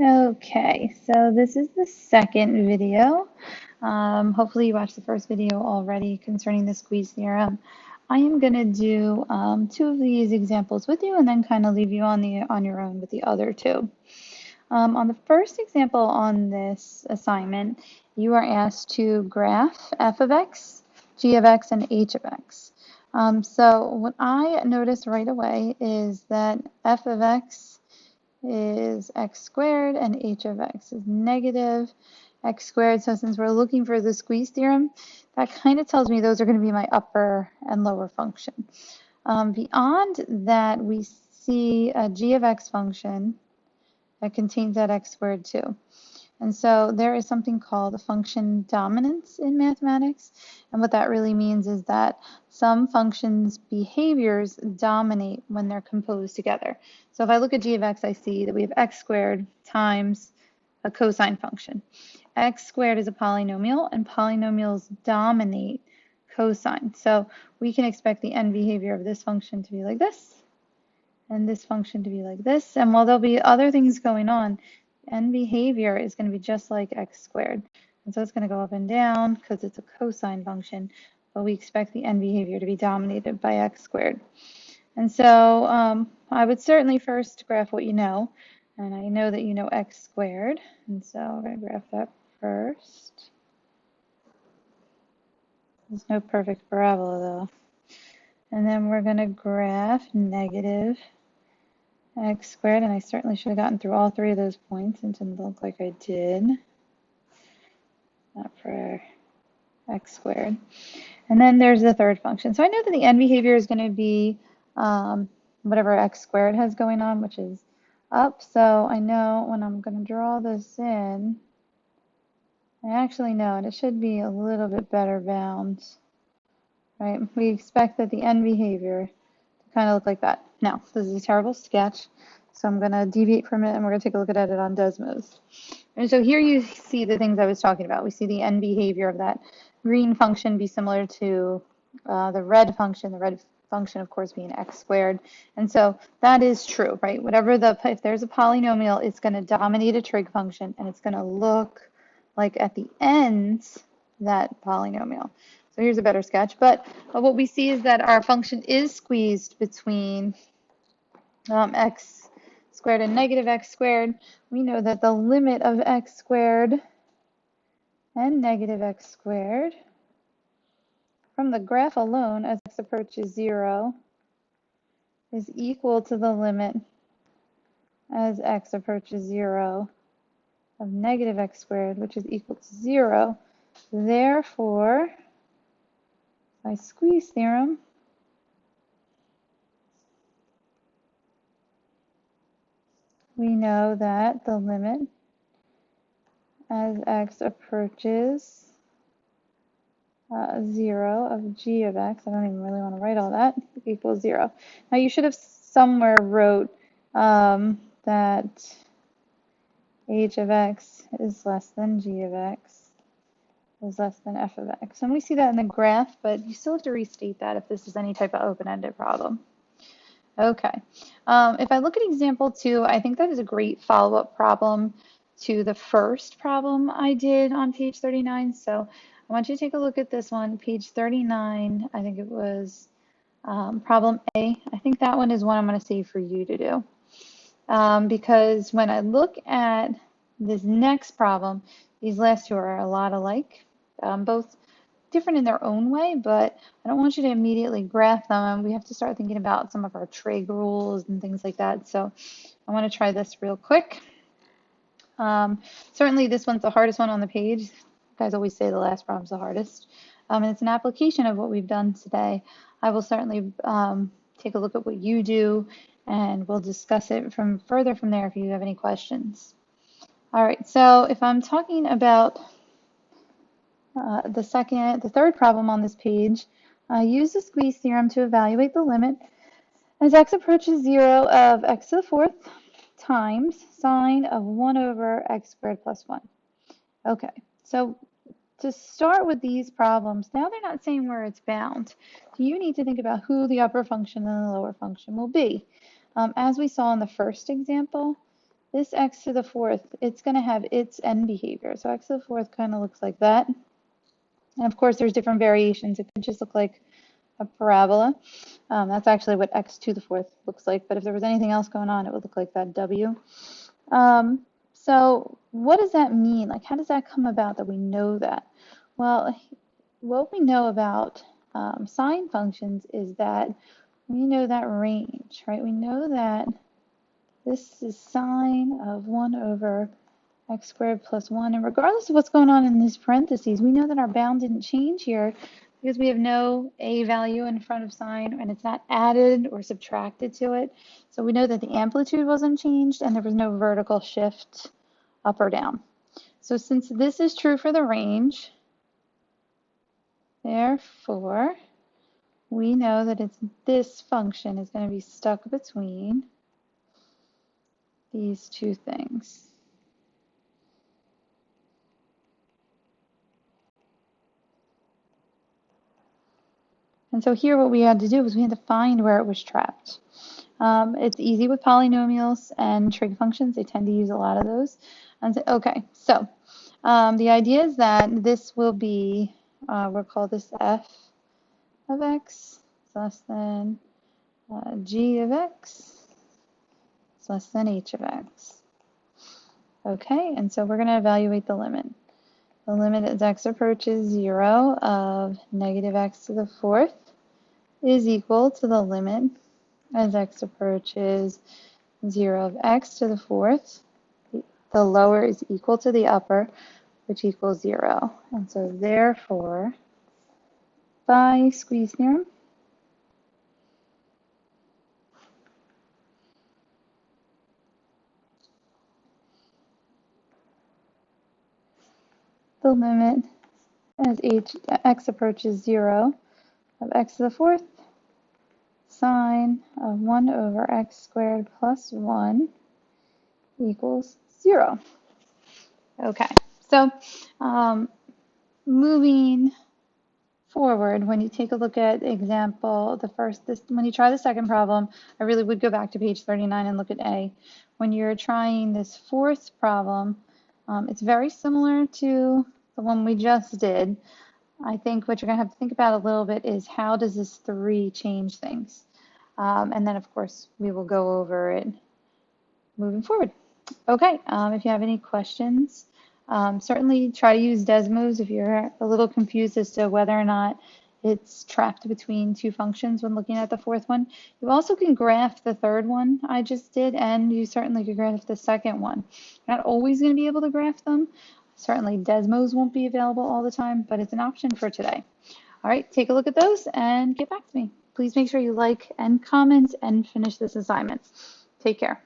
Okay, so this is the second video. Hopefully you watched the first video already concerning the squeeze theorem. I am going to do two of these examples with you and then kind of leave you on your own with the other two. On the first example on this assignment, you are asked to graph f of x, g of x, and h of x. So what I noticed right away is that f of x is x squared and h of x is negative x squared. So since we're looking for the squeeze theorem, that kind of tells me those are going to be my upper and lower function. Beyond that, we see a g of x function that contains that x squared too. And so there is something called a function dominance in mathematics. And what that really means is that some functions' behaviors dominate when they're composed together. So if I look at g of x, I see that we have x squared times a cosine function. X squared is a polynomial, and polynomials dominate cosine. So we can expect the end behavior of this function to be like this, and this function to be like this. And while there'll be other things going on, end behavior is going to be just like x squared. And so it's going to go up and down because it's a cosine function, but we expect the end behavior to be dominated by x squared. And so I would certainly first graph what you know, and I know that you know x squared, and so I'm going to graph that first. There's no perfect parabola though. And then we're going to graph negative x squared, and I certainly should have gotten through all three of those points. It didn't look like I did. Not for x squared. And then there's the third function. So I know that the end behavior is going to be whatever x squared has going on, which is up. So I know when I'm going to draw this in, I actually know, and it should be a little bit better bounds, right? We expect that the end behavior to kind of look like that. Now, this is a terrible sketch, so I'm going to deviate from it and we're going to take a look at it on Desmos. And so here you see the things I was talking about. We see the end behavior of that green function be similar to the red function of course being x squared. And so that is true, right? If there's a polynomial, it's going to dominate a trig function and it's going to look like at the ends that polynomial. So here's a better sketch, but what we see is that our function is squeezed between x squared and negative x squared. We know that the limit of x squared and negative x squared from the graph alone as x approaches 0 is equal to the limit as x approaches 0 of negative x squared, which is equal to 0. Therefore, by squeeze theorem, we know that the limit as x approaches 0 of g of x, I don't even really want to write all that, equals 0. Now you should have somewhere wrote that h of x is less than g of x is less than f of x. And we see that in the graph, but you still have to restate that if this is any type of open-ended problem. Okay, if I look at example 2, I think that is a great follow-up problem to the first problem I did on page 39. So I want you to take a look at this one, page 39. I think it was problem A. I think that one is one I'm going to save for you to do. Because when I look at this next problem, these last two are a lot alike, both different in their own way, but I don't want you to immediately graph them. We have to start thinking about some of our trig rules and things like that. So I want to try this real quick. Certainly this one's the hardest one on the page. You guys always say the last problem's the hardest. And it's an application of what we've done today. I will certainly take a look at what you do and we'll discuss it further from there if you have any questions. All right, so if I'm talking about the third problem on this page, use the squeeze theorem to evaluate the limit as x approaches 0 of x to the fourth times sine of 1 over x squared plus 1. Okay, so to start with these problems, now they're not saying where it's bound. So you need to think about who the upper function and the lower function will be. As we saw in the first example, this x to the fourth, it's going to have its end behavior. So x to the fourth kind of looks like that. And of course, there's different variations. It could just look like a parabola. That's actually what x to the fourth looks like. But if there was anything else going on, it would look like that w. So what does that mean? Like, how does that come about that we know that? Well, what we know about sine functions is that we know that range, right? We know that this is sine of 1 over x squared plus 1. And regardless of what's going on in these parentheses, we know that our bound didn't change here because we have no a value in front of sine, and it's not added or subtracted to it. So we know that the amplitude wasn't changed, and there was no vertical shift up or down. So since this is true for the range, therefore, we know that this function is going to be stuck between these two things. And so here what we had to do was we had to find where it was trapped. It's easy with polynomials and trig functions. They tend to use a lot of those. And so, okay, so the idea is that this will be, we'll call this f of x is less than g of x is less than h of x. Okay, and so we're going to evaluate the limit. The limit as x approaches 0 of negative x to the fourth is equal to the limit as x approaches 0 of x to the fourth. The lower is equal to the upper, which equals 0. And so therefore, by squeeze theorem, the limit as x approaches 0 of x to the fourth sine of 1 over x squared plus 1 equals 0. Okay, so moving forward, when you take a look at example, when you try the second problem, I really would go back to page 39 and look at A. When you're trying this fourth problem, it's very similar to the one we just did. I think what you're going to have to think about a little bit is how does this 3 change things? And then, of course, we will go over it moving forward. Okay, if you have any questions, certainly try to use Desmos if you're a little confused as to whether or not it's trapped between two functions when looking at the fourth one. You also can graph the third one I just did, and you certainly could graph the second one. You're not always going to be able to graph them. Certainly Desmos won't be available all the time, but it's an option for today. All right, take a look at those and get back to me. Please make sure you like and comment and finish this assignment. Take care.